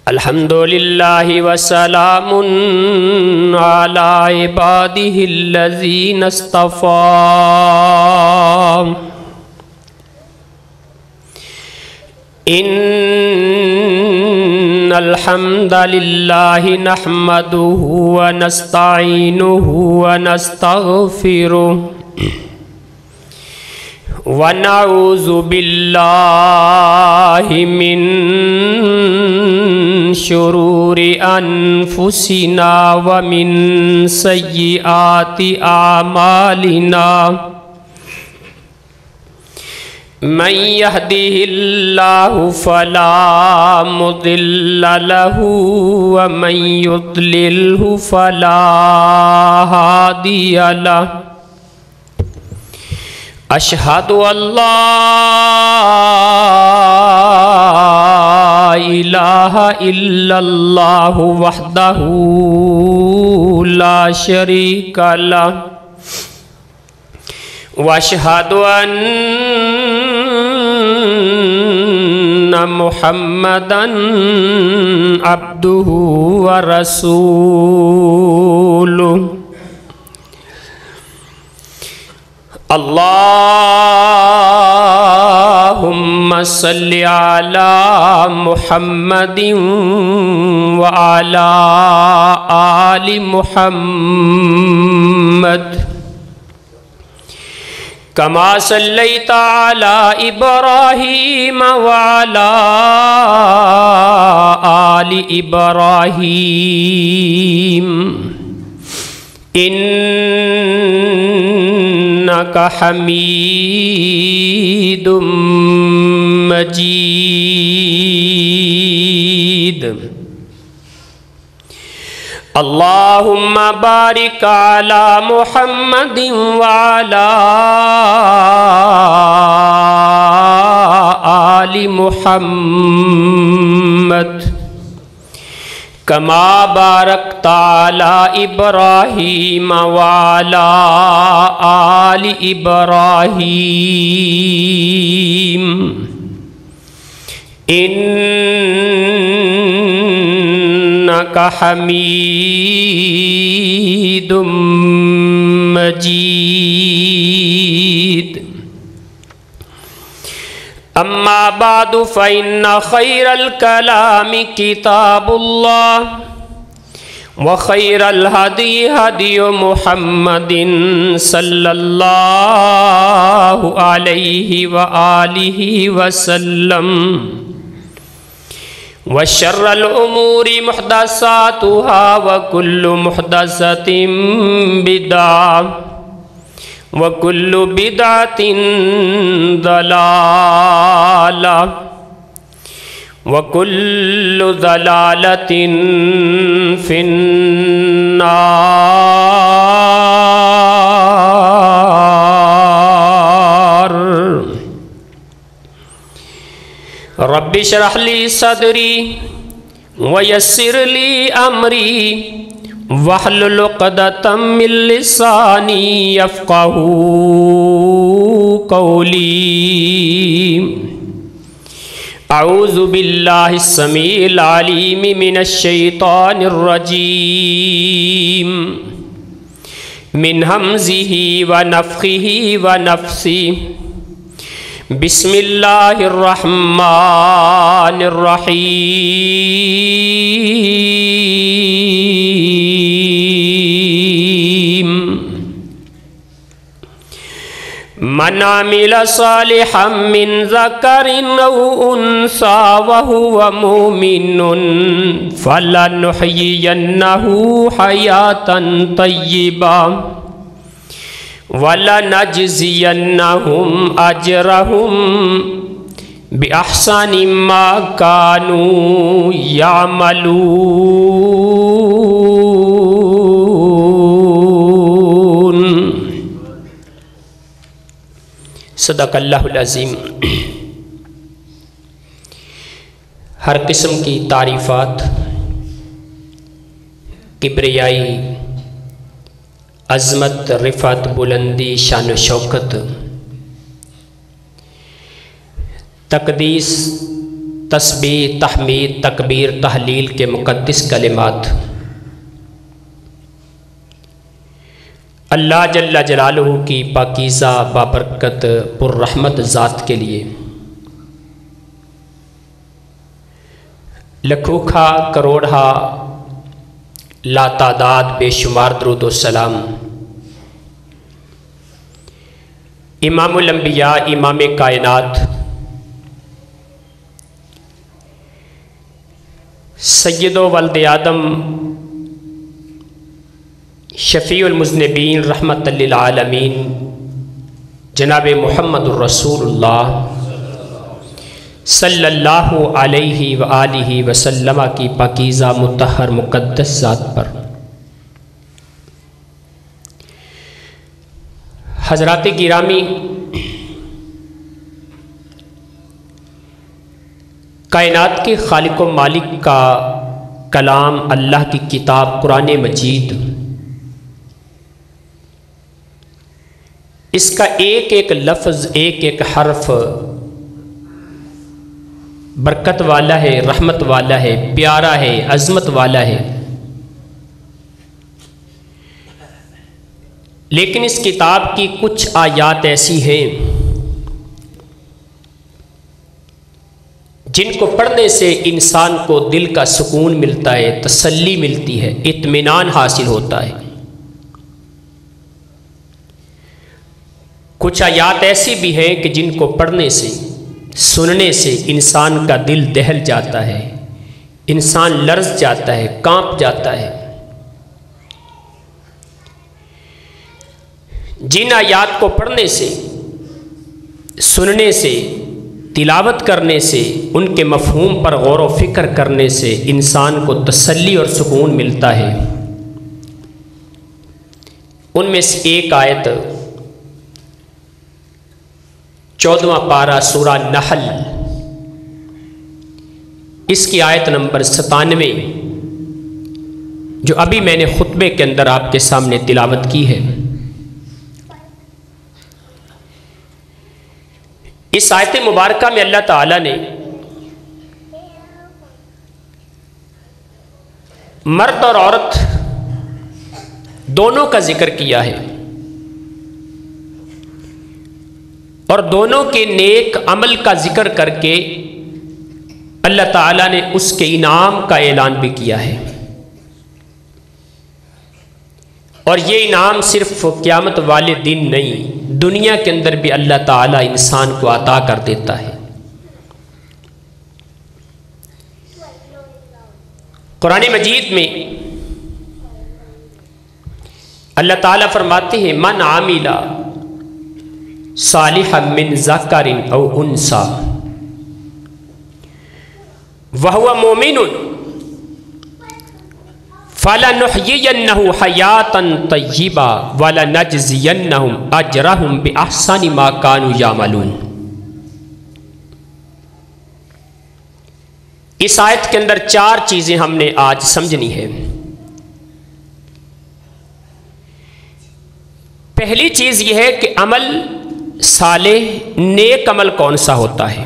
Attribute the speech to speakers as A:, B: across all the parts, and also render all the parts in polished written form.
A: الحمدللہ وسلام علی عبادہ الذین اصطفیٰ ان الحمد للہ نحمدہ ونستعینہ ونستغفرہ ونعوذ باللہ من شرور انفسنا ومن سیئات اعمالنا من يهده الله فلا مضل له ومن يضلله فلا هادي له أشهد أن لا إله إلا الله وحده لا شريك له وأشهد أن محمدًا عبده ورسوله اللهم صل على محمد وعلى آل محمد كما صليت على إبراهيم وعلى آل إبراهيم إنك حميد مجيد اللهم بارك على محمد وعلى آل محمد كما باركت على إبراهيم وعلى آل إبراهيم إنك حميد مجيد أما بعد فإن خير الكلام كتاب الله وخير الهدي هدي محمد صلى الله عليه وآله وسلم وشر الأمور محدثاتها وكل محدثة بدعة وكل بدعة ضلالة وكل ضلالة في النار رب اشرح لي صدري ويسر لي أمري واحلل عقدة من لساني يفقهوا قولي أعوذ بالله السميع العليم من الشيطان الرجيم من همزه ونفخه ونفثه بسم الله الرحمن الرحيم من عمل صالحا من ذكر أو أنثى وهو مؤمن فلنحيينه حياة طيبة وَلَنَجْزِيَنَّهُمْ أَجْرَهُمْ بِأَحْسَنِ مَا كَانُوا يَعْمَلُونَ صدق اللہ العظیم۔ ہر قسم کی تعریفات، کبریائی، عظمت، رفعت، بلندی، شان و شوکت، تقدیس، تسبیح، تحمید، تکبیر، تحلیل کے مقدس کلمات اللہ جل جلالہ کی پاکیزہ بابرکت پررحمت ذات کے لیے لکھوکھا کروڑہا لا تعداد بے شمار درود و سلام امام الانبیاء، امام کائنات، سید و ولد آدم، شفیع المذنبین، رحمت للعالمین، جناب محمد الرسول اللہ صلی اللہ علیہ وآلہ وسلم کی پاکیزہ مطہر مقدس ذات پر حضرات گرامی، کائنات کے خالق و مالک کا کلام اللہ کی کتاب قرآن مجید، اس کا ایک ایک لفظ، ایک ایک حرف برکت والا ہے، رحمت والا ہے، پیارا ہے، عظمت والا ہے، لیکن اس کتاب کی کچھ آیات ایسی ہیں جن کو پڑھنے سے انسان کو دل کا سکون ملتا ہے، تسلی ملتی ہے، اطمینان حاصل ہوتا ہے۔ کچھ آیات ایسی بھی ہیں کہ جن کو پڑھنے سے، سننے سے انسان کا دل دہل جاتا ہے، انسان لرز جاتا ہے، کانپ جاتا ہے۔ جن آیات کو پڑھنے سے، سننے سے، تلاوت کرنے سے، ان کے مفہوم پر غور و فکر کرنے سے انسان کو تسلی اور سکون ملتا ہے، ان میں سے ایک آیت 14واں پارہ سورہ نحل، اس کی آیت نمبر 97 جو ابھی میں نے خطبے کے اندر آپ کے سامنے تلاوت کی ہے۔ اس آیت مبارکہ میں اللہ تعالیٰ نے مرد اور عورت دونوں کا ذکر کیا ہے، اور دونوں کے نیک عمل کا ذکر کر کے اللہ تعالیٰ نے اس کے انعام کا اعلان بھی کیا ہے، اور یہ انعام صرف قیامت والے دن نہیں، دنیا کے اندر بھی اللہ تعالیٰ انسان کو عطا کر دیتا ہے۔ قرآن مجید میں اللہ تعالیٰ فرماتے ہیں من عامل صالحا من ذکر او انثی وهو مؤمن فَلَنُحْيِيَنَّهُ حَيَاةً طَيِّبَةً وَلَنَجْزِيَنَّهُمْ أَجْرَهُمْ بِأَحْسَنِ مَا كَانُوا يَعْمَلُونَ۔ اس آیت کے اندر 4 چیزیں ہم نے آج سمجھنی ہے۔ پہلی چیز یہ ہے کہ عمل صالح، نیک عمل کون سا ہوتا ہے،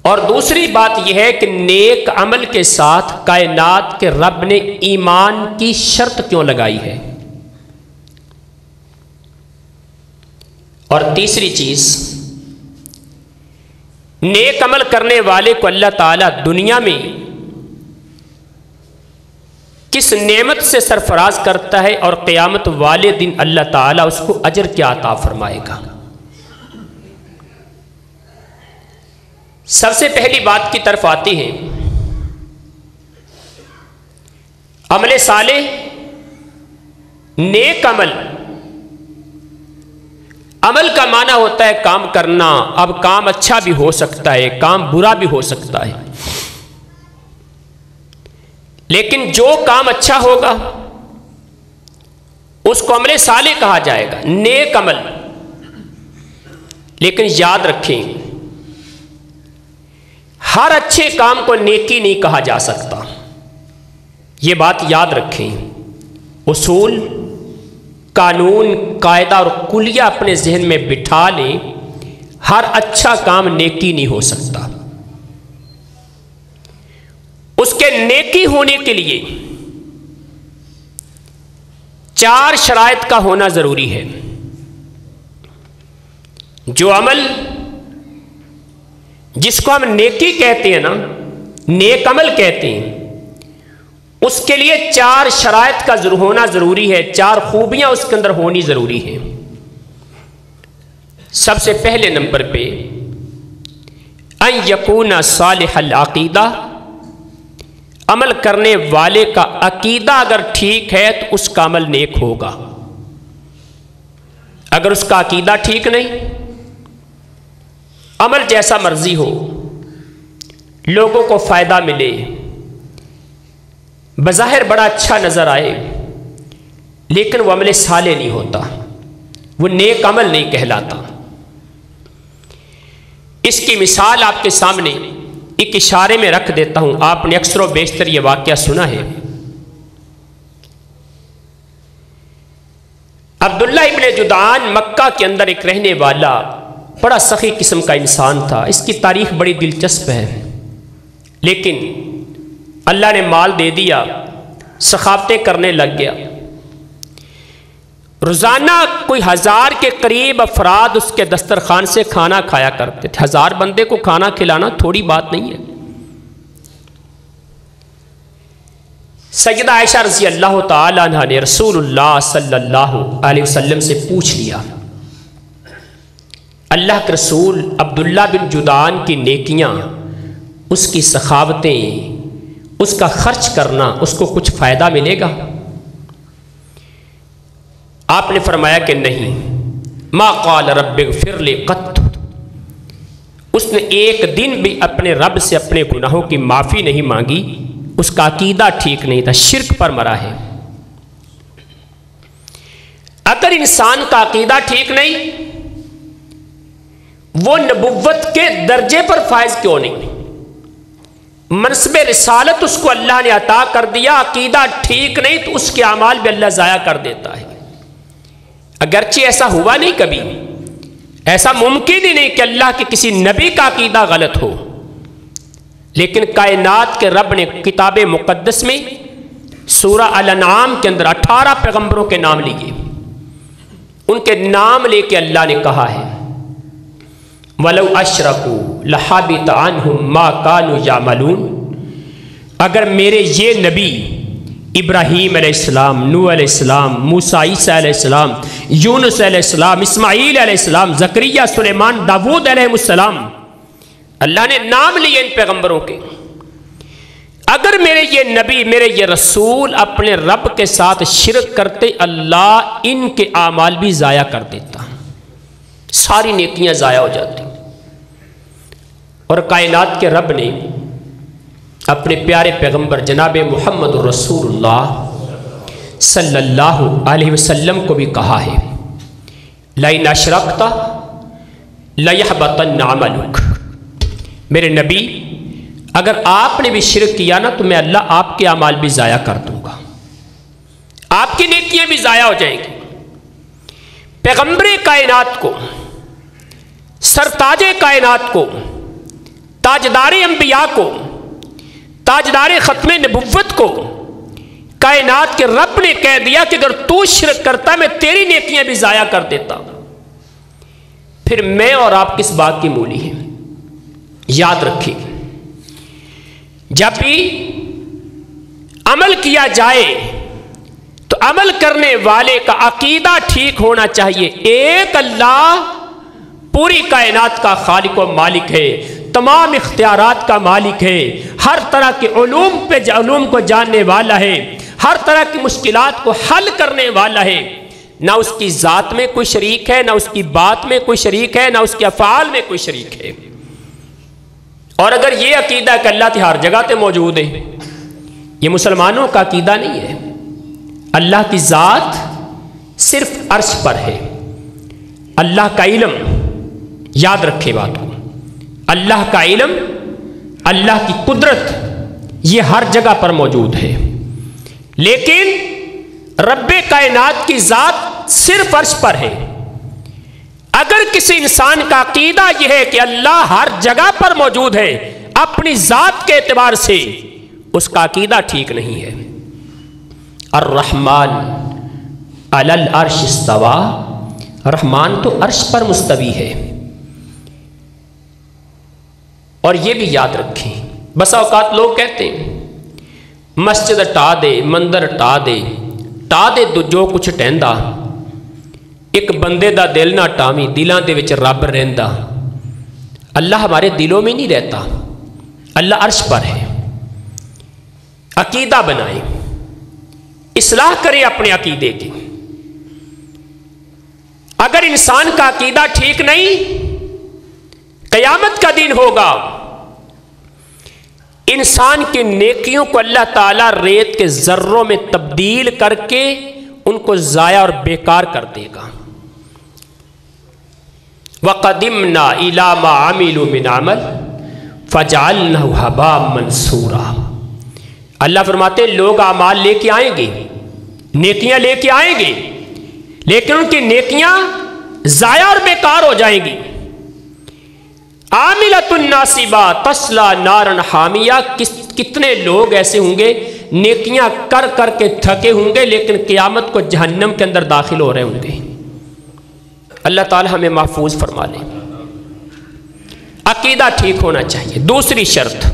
A: اور دوسری بات یہ ہے کہ نیک عمل کے ساتھ کائنات کے رب نے ایمان کی شرط کیوں لگائی ہے، اور تیسری چیز نیک عمل کرنے والے کو اللہ تعالیٰ دنیا میں کس نعمت سے سرفراز کرتا ہے، اور قیامت والے دن اللہ تعالیٰ اس کو اجر کیا عطا فرمائے گا۔ سب سے پہلی بات کی طرف آتے ہیں، عمل صالح، نیک عمل۔ عمل کا معنی ہوتا ہے کام کرنا، اب کام اچھا بھی ہو سکتا ہے، کام برا بھی ہو سکتا ہے، لیکن جو کام اچھا ہوگا اس کو عمل صالح کہا جائے گا، نیک عمل۔ لیکن یاد رکھیں، ہر اچھے کام کو نیکی نہیں کہا جا سکتا، یہ بات یاد رکھیں۔ اصول، قانون، قاعدہ اور کلیہ اپنے ذہن میں بٹھا لیں۔ ہر اچھا کام نیکی نہیں ہو سکتا. اس کے نیکی ہونے کے لیے 4 شرائط کا ہونا ضروری ہے. جو عمل جس کو ہم نیکی کہتے ہیں نا، نیک عمل کہتے ہیں، اس کے لیے 4 شرائط کا ہونا ضروری ہے. 4 خوبیاں اس کے اندر ہونی ضروری ہیں. سب سے پہلے نمبر پہ ان یکون صالح العقیدہ، عمل کرنے والے کا عقیدہ اگر ٹھیک ہے تو اس کا عمل نیک ہوگا. اگر اس کا عقیدہ ٹھیک نہیں، عمل جیسا مرضی ہو، لوگوں کو فائدہ ملے، بظاہر بڑا اچھا نظر آئے، لیکن وہ عمل صالح نہیں ہوتا، وہ نیک عمل نہیں کہلاتا. اس کی مثال آپ کے سامنے ایک اشارے میں رکھ دیتا ہوں. آپ نے اکثر و بیشتر یہ واقعہ سنا ہے. عبداللہ ابن جدعان مکہ کے اندر ایک رہنے والا بڑا سخی قسم کا انسان تھا. اس کی تاریخ بڑی دلچسپ ہے، لیکن اللہ نے مال دے دیا، سخاوتیں کرنے لگ گیا. روزانہ کوئی 1000 کے قریب افراد اس کے دسترخوان سے کھانا کھایا کرتے تھے. 1000 بندے کو کھانا کھلانا تھوڑی بات نہیں ہے. سیدہ عائشہ رضی اللہ تعالی عنہا نے رسول اللہ صلی اللہ علیہ وسلم سے پوچھ لیا، اللہ کے رسول، عبداللہ بن جدعان کی نیکیاں، اس کی سخاوتیں، اس کا خرچ کرنا، اس کو کچھ فائدہ ملے گا؟ آپ نے فرمایا کہ نہیں. ما قال رب اغفر لی قط، اس نے ایک دن بھی اپنے رب سے اپنے گناہوں کی معافی نہیں مانگی. اس کا عقیدہ ٹھیک نہیں تھا، شرک پر مرا ہے. اگر انسان کا عقیدہ ٹھیک نہیں، وہ نبوت کے درجے پر فائز کیوں نہیں؟ منصب رسالت اس کو اللہ نے عطا کر دیا، عقیدہ ٹھیک نہیں تو اس کے اعمال بھی اللہ ضائع کر دیتا ہے. اگرچہ ایسا ہوا نہیں کبھی، ایسا ممکن ہی نہیں کہ اللہ کے کسی نبی کا عقیدہ غلط ہو، لیکن کائنات کے رب نے کتاب مقدس میں سورہ الانعام کے اندر 18 پیغمبروں کے نام لیے. ان کے نام لے کے اللہ نے کہا ہے وَلَوْ أَشْرَكُوا لَحَبِطَ عَنْهُمْ مَا كَانُوا يَعْمَلُونَ. اگر میرے یہ نبی ابراہیم علیہ السلام، نوح علیہ السلام، موسیٰ عیسیٰ علیہ السلام، یونس علیہ السلام، اسماعیل علیہ السلام، زکریا، سلیمان، داود علیہ السلام، اللہ نے نام لیے ان پیغمبروں کے، اگر میرے یہ نبی، میرے یہ رسول اپنے رب کے ساتھ شرک کرتے، اللہ ان کے اعمال بھی ضائع کر دیتا، ساری نیکیاں ضائع ہو جاتی. اور کائنات کے رب نے اپنے پیارے پیغمبر جناب محمد رسول اللہ صلی اللہ علیہ وسلم کو بھی کہا ہے لَإِنْ أَشْرَكْتَ لَيَحْبَطَنَّ عَمَلُكَ. میرے نبی، اگر آپ نے بھی شرک کیا نا تو میں اللہ آپ کے اعمال بھی ضائع کر دوں گا، آپ کی نیکیاں بھی ضائع ہو جائیں گی. پیغمبر کائنات کو، سرتاج کائنات کو، تاجدار انبیاء کو، تاجدار ختم نبوت کو کائنات کے رب نے کہہ دیا کہ اگر تو شرک کرتا میں تیری نیکیاں بھی ضائع کر دیتا. پھر میں اور آپ کس بات کی مولی ہیں؟ یاد رکھیے، جب بھی عمل کیا جائے تو عمل کرنے والے کا عقیدہ ٹھیک ہونا چاہیے. ایک اللہ پوری کائنات کا خالق و مالک ہے، تمام اختیارات کا مالک ہے، ہر طرح کے علوم کو جاننے والا ہے، ہر طرح کی مشکلات کو حل کرنے والا ہے. نہ اس کی ذات میں کوئی شریک ہے، نہ اس کی بات میں کوئی شریک ہے، نہ اس کے افعال میں کوئی شریک ہے. اور اگر یہ عقیدہ کہ اللہ تی ہر جگہ تے موجود ہے، یہ مسلمانوں کا عقیدہ نہیں ہے. اللہ کی ذات صرف عرش پر ہے. اللہ کا علم، یاد رکھے بات کو، اللہ کا علم، اللہ کی قدرت یہ ہر جگہ پر موجود ہے، لیکن رب کائنات کی ذات صرف عرش پر ہے. اگر کسی انسان کا عقیدہ یہ ہے کہ اللہ ہر جگہ پر موجود ہے اپنی ذات کے اعتبار سے، اس کا عقیدہ ٹھیک نہیں ہے۔ الرحمن علی العرش استوى، رحمان تو عرش پر مستوی ہے۔ اور یہ بھی یاد رکھیں، بسا اوقات لوگ کہتے ہیں مسجد ٹا دے، مندر ٹا دے جو کچھ ٹہندا، ایک بندے دا دل نہ ٹاویں، دلاں دے وچ رب رہندا۔ اللہ ہمارے دلوں میں نہیں رہتا، اللہ عرش پر ہے۔ عقیدہ بنائیں، اصلاح کریں اپنے عقیدے کی۔ اگر انسان کا عقیدہ ٹھیک نہیں، قیامت کا دن ہوگا، انسان کی نیکیوں کو اللہ تعالیٰ ریت کے ذروں میں تبدیل کر کے ان کو ضائع اور بیکار کر دے گا۔ وَقَدِمْنَا إِلَى مَا عَمِلُوا مِنْ عَمَلٍ فَجَعَلْنَاهُ هَبَاءً مَنْثُورًا۔ اللہ فرماتے ہیں لوگ اعمال لے کے آئیں گے، نیکیاں لے کے آئیں گے، لیکن ان کی نیکیاں ضائع اور بیکار ہو جائیں گی۔ عاملۃ ناصبہ تصلی نارا حامیہ، کتنے لوگ ایسے ہوں گے نیکیاں کر کر کے تھکے ہوں گے لیکن قیامت کو جہنم کے اندر داخل ہو رہے ہوں گے۔ اللہ تعالی ہمیں محفوظ فرما لے۔ عقیدہ ٹھیک ہونا چاہیے۔ دوسری شرط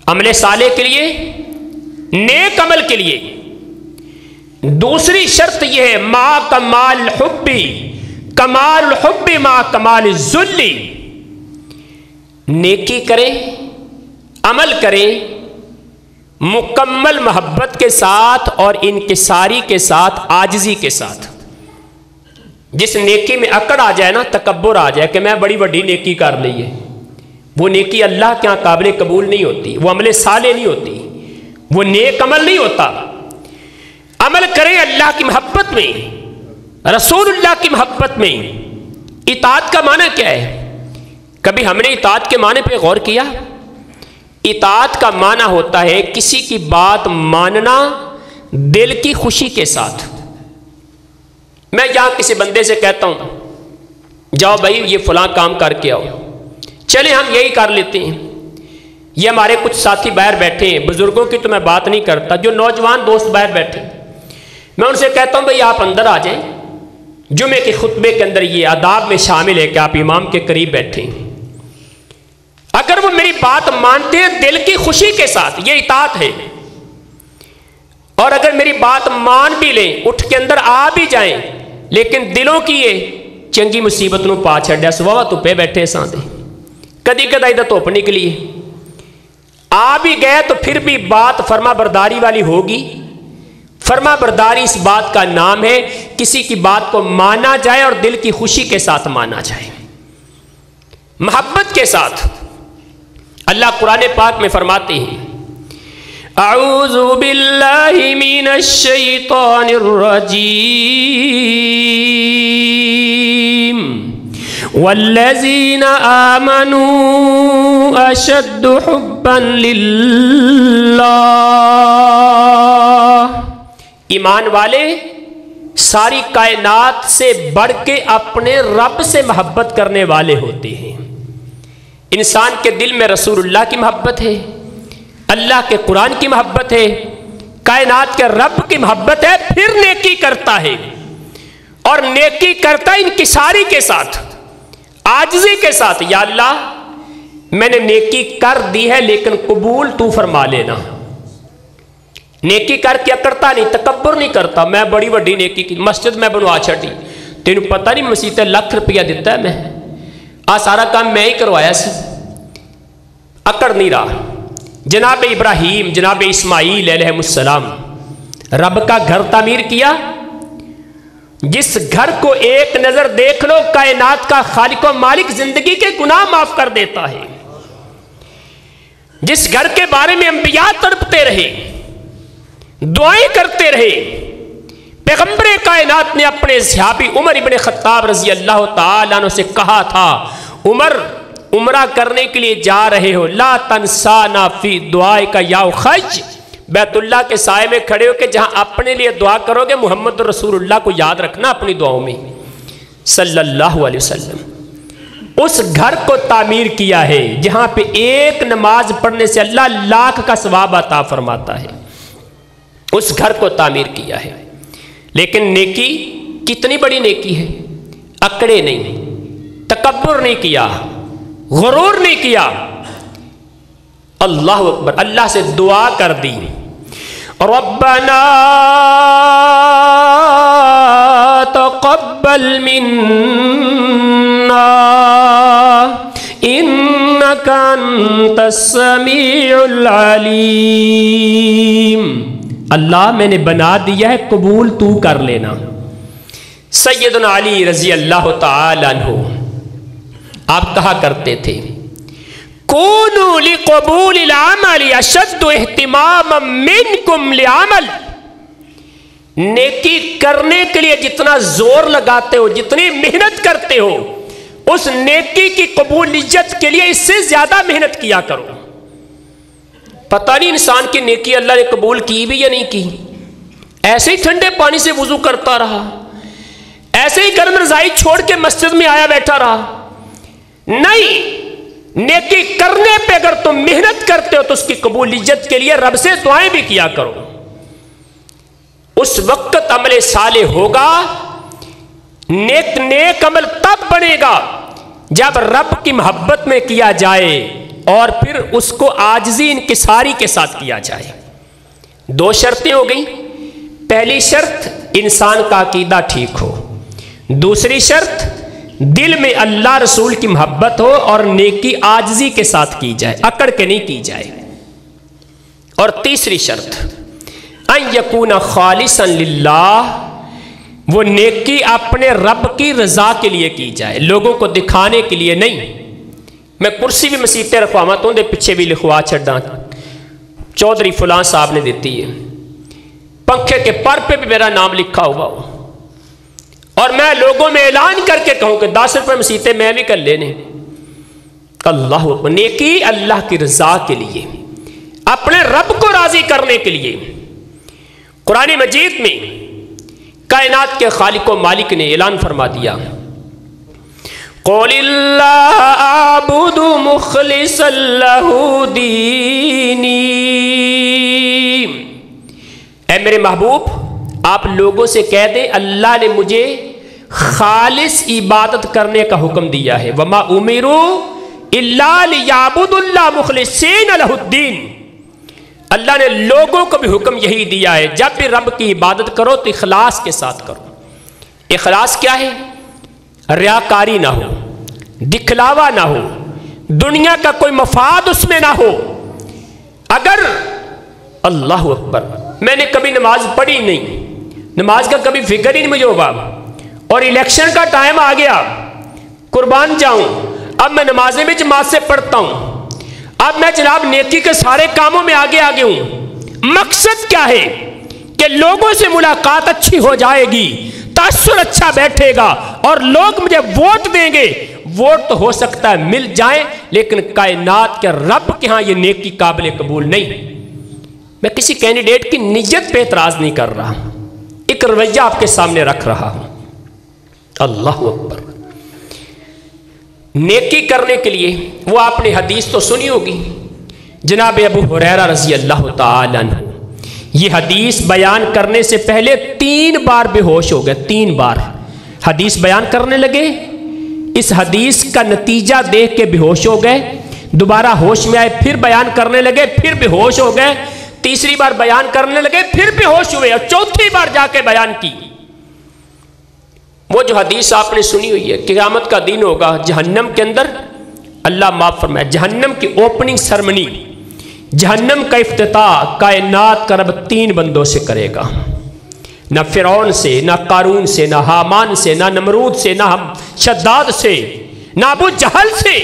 A: عمل صالح کے لیے، نیک عمل کے لیے دوسری شرط یہ ہے ما کمال الحب، کمال الحب ما کمال الذل۔ نیکی کریں، عمل کریں مکمل محبت کے ساتھ اور انکساری کے ساتھ، عاجزی کے ساتھ۔ جس نیکی میں اکڑ آ جائے نا، تکبر آ جائے کہ میں بڑی بڑی نیکی کر لی ہے، وہ نیکی اللہ کے یہاں قابل قبول نہیں ہوتی، وہ عمل صالح نہیں ہوتی، وہ نیک عمل نہیں ہوتا۔ عمل کریں اللہ کی محبت میں، رسول اللہ کی محبت میں۔ اطاعت کا معنی کیا ہے؟ کبھی ہم نے اطاعت کے معنی پہ غور کیا؟ اطاعت کا معنی ہوتا ہے کسی کی بات ماننا دل کی خوشی کے ساتھ۔ میں یہاں کسی بندے سے کہتا ہوں جاؤ بھائی یہ فلاں کام کر کے آؤ، چلے ہم یہی کر لیتے ہیں۔ یہ ہمارے کچھ ساتھی باہر بیٹھے ہیں، بزرگوں کی تو میں بات نہیں کرتا، جو نوجوان دوست باہر بیٹھے، میں ان سے کہتا ہوں بھائی آپ اندر آ جائیں، جمعے کے خطبے کے اندر یہ آداب میں شامل ہے کہ آپ امام کے قریب بیٹھیں۔ اگر وہ میری بات مانتے ہیں دل کی خوشی کے ساتھ، یہ اطاعت ہے۔ اور اگر میری بات مان بھی لیں، اٹھ کے اندر آ بھی جائیں، لیکن دلوں کی یہ چنگی مصیبت نو پا چھڑیا، صبح تو پہ بیٹھے ساں دے، کدی کدائی دا دھوپ نکلی ہے، آ بھی گئے تو پھر بھی بات فرما برداری والی ہوگی۔ فرما برداری اس بات کا نام ہے کسی کی بات کو مانا جائے اور دل کی خوشی کے ساتھ مانا جائے، محبت کے ساتھ۔ اللہ قرآن پاک میں فرماتے ہیں اعوذ باللہ من الشیطان الرجیم والذین آمنوا اشد حبا للہ۔ ایمان والے ساری کائنات سے بڑھ کے اپنے رب سے محبت کرنے والے ہوتے ہیں۔ انسان کے دل میں رسول اللہ کی محبت ہے، اللہ کے قرآن کی محبت ہے، کائنات کے رب کی محبت ہے، پھر نیکی کرتا ہے، اور نیکی کرتا ہے انکساری کے ساتھ، عاجزی کے ساتھ۔ یا اللہ میں نے نیکی کر دی ہے لیکن قبول تو فرما لینا۔ نیکی کر کے اکڑتا نہیں، تکبر نہیں کرتا، میں بڑی بڑی نیکی کی، مسجد میں بنوا چھڑی، تینوں پتہ نہیں مسیح تے ₹1,00,000 دیتا ہے میں، سارا کام میں ہی کروایا سی۔ اکڑ نہیں رہا۔ جناب ابراہیم، جناب اسماعیل علیہ السلام رب کا گھر تعمیر کیا، جس گھر کو ایک نظر دیکھ لو کائنات کا خالق و مالک زندگی کے گناہ معاف کر دیتا ہے، جس گھر کے بارے میں انبیاء تڑپتے رہے، دعائیں کرتے رہے۔ پیغمبر کائنات نے اپنے صحابی عمر ابن خطاب رضی اللہ تعالیٰ عنہ سے کہا تھا عمر عمرہ کرنے کے لیے جا رہے ہو، لا تنسانا فی دعائک یا خج، بیت اللہ کے سائے میں کھڑے ہو کہ جہاں اپنے لیے دعا کرو گے محمد رسول اللہ کو یاد رکھنا اپنی دعاؤں میں۔ صلی اللہ علیہ وسلم اس گھر کو تعمیر کیا ہے جہاں پہ ایک نماز پڑھنے سے اللہ لاکھ کا ثواب عطا فرماتا ہے. اس گھر کو تعمیر کیا ہے. لیکن نیکی کتنی بڑی نیکی ہے. اکڑے نہیں, تکبر نہیں کیا, غرور نہیں کیا. اللہ اکبر. اللہ سے دعا کر دی, ربنا تقبل منا انک انت السمیع العلیم. اللہ میں نے بنا دیا ہے, قبول تو کر لینا. سیدنا علی رضی اللہ تعالی عنہ آپ کہا کرتے تھے, کونوا لقبول العمل اشد اہتماما منکم لعمل. نیکی کرنے کے لیے جتنا زور لگاتے ہو, جتنی محنت کرتے ہو, اس نیکی کی قبولیت کے لیے اس سے زیادہ محنت کیا کرو. پتہ نہیں انسان کی نیکی اللہ نے قبول کی بھی یا نہیں کی. ایسے ہی ٹھنڈے پانی سے وضو کرتا رہا, ایسے ہی گرم رضائی چھوڑ کے مسجد میں آیا بیٹھا رہا. نہیں, نیکی کرنے پہ اگر تم محنت کرتے ہو تو اس کی قبولیت کے لیے رب سے دعائیں بھی کیا کرو. اس وقت عمل صالح ہوگا. نیک عمل تب بنے گا جب رب کی محبت میں کیا جائے اور پھر اس کو عاجزی انکساری کے ساتھ کیا جائے. دو شرطیں ہو گئیں. پہلی شرط انسان کا عقیدہ ٹھیک ہو. دوسری شرط دل میں اللہ رسول کی محبت ہو اور نیکی عاجزی کے ساتھ کی جائے, اکڑ کے نہیں کی جائے. اور تیسری شرط ان یکون خالصا للہ, وہ نیکی اپنے رب کی رضا کے لیے کی جائے, لوگوں کو دکھانے کے لیے نہیں. میں کرسی بھی مسیطے رکھواما تو دے پیچھے بھی لکھوا چھڑا, چودھری فلاں صاحب نے دیتی ہے, پنکھے کے پر پہ بھی میرا نام لکھا ہوا ہو, اور میں لوگوں میں اعلان کر کے کہوں کہ 10 روپے مسیطے میں بھی کر لینے. اللہ نیکی اللہ کی رضا کے لیے, اپنے رب کو راضی کرنے کے لیے. قرآن مجید میں کائنات کے خالق و مالک نے اعلان فرما دیا, قول اللہ اعبد مخلصا لہ دینی. اے میرے محبوب, آپ لوگوں سے کہہ دیں اللہ نے مجھے خالص عبادت کرنے کا حکم دیا ہے. وما امروا الا لیعبدوا اللہ مخلصین لہ الدین. اللہ نے لوگوں کو بھی حکم یہی دیا ہے, جب بھی رب کی عبادت کرو تو اخلاص کے ساتھ کرو. اخلاص کیا ہے؟ ریاکاری نہ ہو, دکھلاوا نہ ہو, دنیا کا کوئی مفاد اس میں نہ ہو. اگر اللہ اکبر میں نے کبھی نماز پڑھی نہیں, نماز کا کبھی فکر ہی نہیں مجھے ہوگا, اور الیکشن کا ٹائم آ گیا, قربان جاؤں, اب میں نمازیں بھی جماعت سے پڑھتا ہوں, اب میں جناب نیکی کے سارے کاموں میں آگے ہوں. مقصد کیا ہے کہ لوگوں سے ملاقات اچھی ہو جائے گی, تاثر اچھا بیٹھے گا, اور لوگ مجھے ووٹ دیں گے. ووٹ تو ہو سکتا ہے مل جائیں, لیکن کائنات کے رب کے ہاں یہ نیکی قابل قبول نہیں. میں کسی کینڈیڈیٹ کی نیت پہ اعتراض نہیں کر رہا, ایک رویہ آپ کے سامنے رکھ رہا ہوں. اللہ اکبر. نیکی کرنے کے لیے وہ آپ نے حدیث تو سنی ہوگی, جناب ابو ہریرہ رضی اللہ تعالی عنہ یہ حدیث بیان کرنے سے پہلے 3 بار بے ہوش ہو گئے. 3 بار حدیث بیان کرنے لگے, اس حدیث کا نتیجہ دیکھ کے بے ہوش ہو گئے, دوبارہ ہوش میں آئے, پھر بیان کرنے لگے, پھر بے ہوش ہو گئے, تیسری بار بیان کرنے لگے, پھر بے ہوش ہوئے, اور چوتھی بار جا کے بیان کی. وہ جو حدیث آپ نے سنی ہوئی ہے, قیامت کا دن ہوگا, جہنم کے اندر اللہ معاف فرمائے, جہنم کی اوپننگ سرمنی, جہنم کا افتتاح کائنات کا رب 3 بندوں سے کرے گا. نہ فرعون سے, نہ قارون سے, نہ حامان سے, نہ نمرود سے, نہ شداد سے, نہ ابو جہل سے.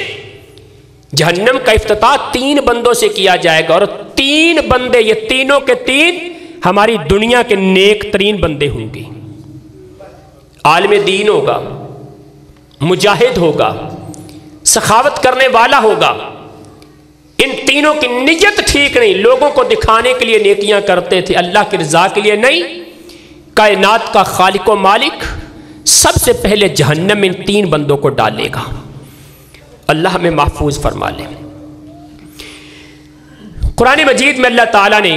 A: جہنم کا افتتاح 3 بندوں سے کیا جائے گا, اور 3 بندے, یہ تینوں کے 3 ہماری دنیا کے نیک ترین بندے ہوں گے. عالم دین ہوگا, مجاہد ہوگا, سخاوت کرنے والا ہوگا. ان تینوں کی نیت ٹھیک نہیں, لوگوں کو دکھانے کے لیے نیکیاں کرتے تھے, اللہ کی رضا کے لیے نہیں. کائنات کا خالق و مالک سب سے پہلے جہنم میں ان 3 بندوں کو ڈالے گا۔ اللہ ہمیں محفوظ فرما لے۔ قرآن مجید میں اللہ تعالیٰ نے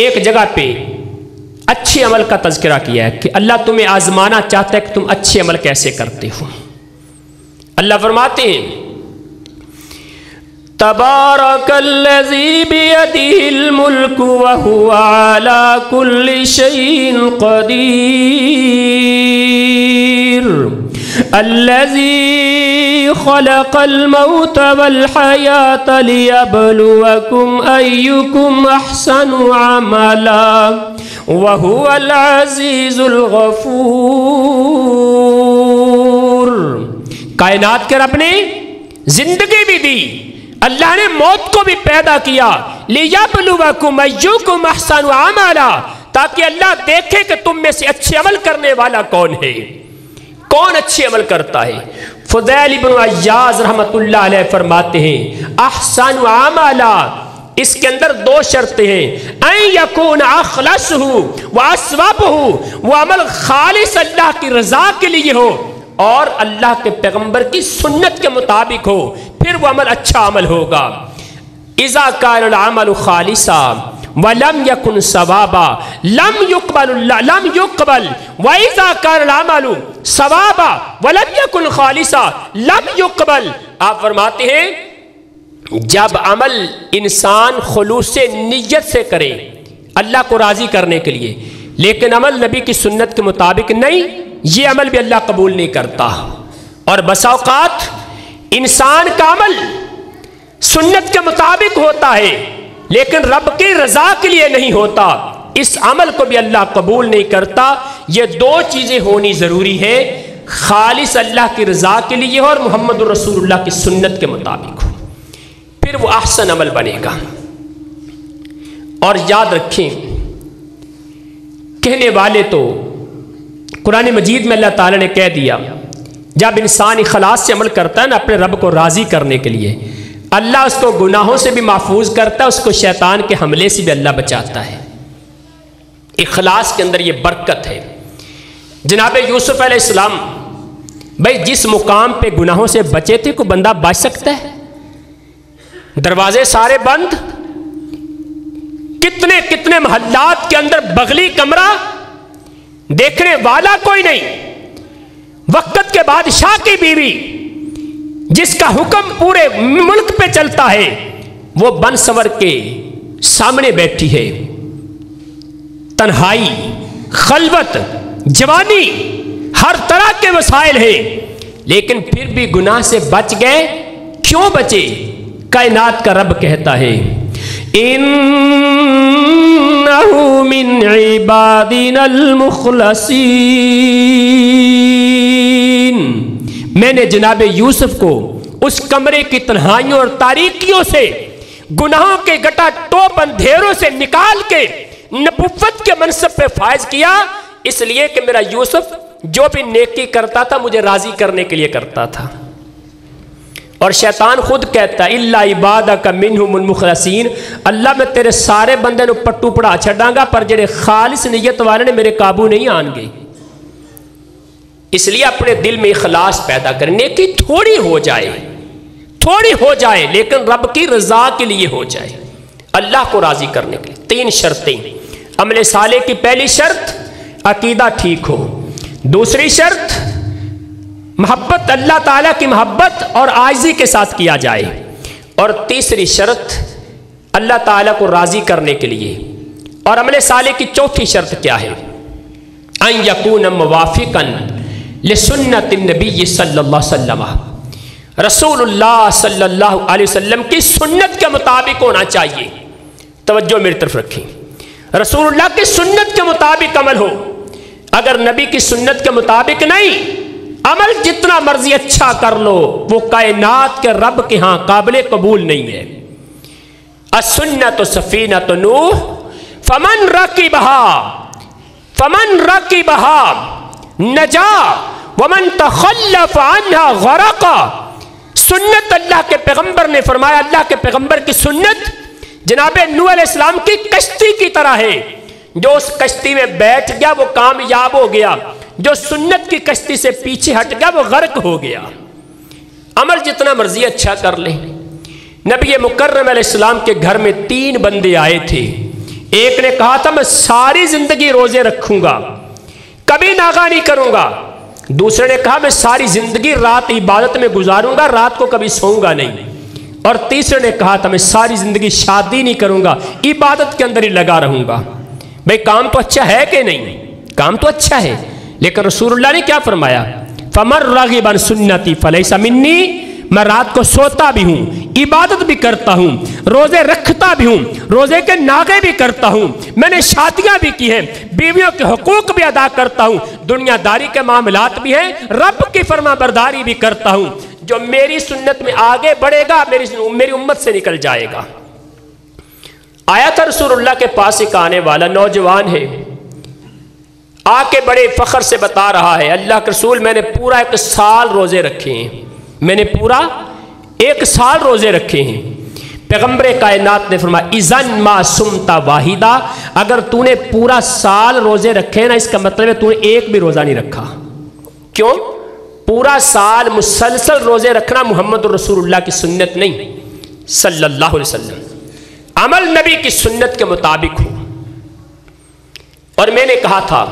A: ایک جگہ پہ اچھے عمل کا تذکرہ کیا ہے کہ اللہ تمہیں آزمانا چاہتا ہے کہ تم اچھے عمل کیسے کرتے ہو۔ اللہ فرماتے ہیں تبارک الذی بیدہ الملک وہو علی کل شیء قدیر الذی خلق الموت والحیاة لیبلوکم ایکم احسن عملا وہو العزیز الغفور۔ کائنات کے رب نے زندگی بھی دی، اللہ نے موت کو بھی پیدا کیا، لیبلوکم ایکم احسن عملا، تاکہ اللہ دیکھے کہ تم میں سے اچھے عمل کرنے والا کون ہے، کون اچھے عمل کرتا ہے۔ فضیل بن عیاض رحمت اللہ علیہ فرماتے ہیں احسن عملا، اس کے اندر 2 شرطیں ہیں، ان یکون اخلصہ واصوبہ، وہ عمل خالص اللہ کی رضا کے لیے ہو اور اللہ کے پیغمبر کی سنت کے مطابق ہو، پھر وہ عمل اچھا عمل ہوگا۔ اذا کان العمل خالصا ولم یکن ثوابا لم یقبل واذا کان العمل ثوابا ولم یکن خالصا لم یقبل۔ آپ فرماتے ہیں جب عمل انسان خلوص نیت سے کرے اللہ کو راضی کرنے کے لیے، لیکن عمل نبی کی سنت کے مطابق نہیں، یہ عمل بھی اللہ قبول نہیں کرتا۔ اور بسا اوقات انسان کا عمل سنت کے مطابق ہوتا ہے لیکن رب کی رضا کے لیے نہیں ہوتا، اس عمل کو بھی اللہ قبول نہیں کرتا۔ یہ 2 چیزیں ہونی ضروری ہے، خالص اللہ کی رضا کے لیے ہو اور محمد رسول اللہ کی سنت کے مطابق ہو، پھر وہ احسن عمل بنے گا۔ اور یاد رکھیں کہنے والے تو قرآن مجید میں اللہ تعالیٰ نے کہہ دیا جب انسان اخلاص سے عمل کرتا ہے نا اپنے رب کو راضی کرنے کے لیے، اللہ اس کو گناہوں سے بھی محفوظ کرتا ہے، اس کو شیطان کے حملے سے بھی اللہ بچاتا ہے۔ اخلاص کے اندر یہ برکت ہے۔ جناب یوسف علیہ السلام بھائی جس مقام پہ گناہوں سے بچے تھے کوئی بندہ بچ سکتا ہے؟ دروازے سارے بند، کتنے کتنے محلات کے اندر بغلی کمرہ، دیکھنے والا کوئی نہیں، وقت کے بادشاہ کی بیوی جس کا حکم پورے ملک پہ چلتا ہے وہ بن سور کے سامنے بیٹھی ہے، تنہائی، خلوت، جوانی، ہر طرح کے وسائل ہیں، لیکن پھر بھی گناہ سے بچ گئے۔ کیوں بچے؟ کائنات کا رب کہتا ہے انہ من عبادنا المخلصین، میں نے جناب یوسف کو اس کمرے کی تنہائیوں اور تاریکیوں سے، گناہوں کے گٹا ٹوپ اندھیروں سے نکال کے نبوت کے منصب پہ فائز کیا، اس لیے کہ میرا یوسف جو بھی نیکی کرتا تھا مجھے راضی کرنے کے لیے کرتا تھا۔ اور شیطان خود کہتا ہے الا عبادک منہم المخلصین، اللہ میں تیرے سارے بندے نو پٹو پڑا چھڑاں گا پر جڑے خالص نیت والے نے میرے قابو نہیں آن گے۔ اس لیے اپنے دل میں اخلاص پیدا کریں، نیکی تھوڑی ہو جائے لیکن رب کی رضا کے لیے ہو جائے، اللہ کو راضی کرنے کے لیے۔ 3 شرطیں۔ عمل صالح کی پہلی شرط عقیدہ ٹھیک ہو، دوسری شرط محبت اللہ تعالیٰ کی محبت اور عاجزی کے ساتھ کیا جائے، اور تیسری شرط اللہ تعالیٰ کو راضی کرنے کے لیے۔ اور عمل صالح کی چوتھی شرط کیا ہے؟ ان یکون موافقا لسنت النبی صلی اللہ علیہ وسلم، رسول اللہ صلی اللہ علیہ وسلم کی سنت کے مطابق ہونا چاہیے۔ توجہ میری طرف رکھیں، رسول اللہ کی سنت کے مطابق عمل ہو، اگر نبی کی سنت کے مطابق نہیں، عمل جتنا مرضی اچھا کر لو وہ کائنات کے رب کے ہاں قابل قبول نہیں ہے۔ السنت سفینۃ نوح فمن رکبہا نجا ومن تخلف عنہا غرقا۔ سنت اللہ کے پیغمبر نے فرمایا، اللہ کے پیغمبر کی سنت جناب نوح علیہ السلام کی کشتی کی طرح ہے، جو اس کشتی میں بیٹھ گیا وہ کامیاب ہو گیا، جو سنت کی کشتی سے پیچھے ہٹ گیا وہ غرق ہو گیا۔ عمل جتنا مرضی اچھا کر لیں۔ نبی مکرم علیہ السلام کے گھر میں 3 بندے آئے تھے۔ ایک نے کہا تھا میں ساری زندگی روزے رکھوں گا، کبھی ناغہ نہیں کروں گا۔ دوسرے نے کہا میں ساری زندگی رات عبادت میں گزاروں گا، رات کو کبھی سوؤں گا نہیں۔ اور تیسرے نے کہا تھا میں ساری زندگی شادی نہیں کروں گا، عبادت کے اندر ہی لگا رہوں گا۔ بھئی کام تو اچھا ہے کہ نہیں؟ کام تو اچھا ہے، لیکن رسول اللہ نے کیا فرمایا؟ فَمَن رَغِبَ عَن سُنَّتِي فَلَيْسَ مِنِّي۔ میں رات کو سوتا بھی ہوں، عبادت بھی کرتا ہوں، روزے رکھتا بھی ہوں، روزے کے ناغے بھی کرتا ہوں، میں نے شادیاں بھی کی ہیں، بیویوں کے حقوق بھی ادا کرتا ہوں، دنیا داری کے معاملات بھی ہیں، رب کی فرما برداری بھی کرتا ہوں۔ جو میری سنت میں آگے بڑھے گا میری امت سے نکل جائے گا۔ آیا تھا رسول اللہ کے پاس ایک آنے والا نوجوان ہے، آ کے بڑے فخر سے بتا رہا ہے اللہ کے رسول میں نے پورا 1 سال روزے رکھے ہیں، میں نے پورا 1 سال روزے رکھے ہیں۔ پیغمبر کائنات نے فرمایا اذن ما سمتا واحدہ، اگر تو نے پورا سال روزے رکھے نا اس کا مطلب ہے تو نے ایک بھی روزہ نہیں رکھا۔ کیوں؟ پورا سال مسلسل روزے رکھنا محمد رسول اللہ کی سنت نہیں صلی اللہ علیہ وسلم، عمل نبی کی سنت کے مطابق ہو۔ اور میں نے کہا تھا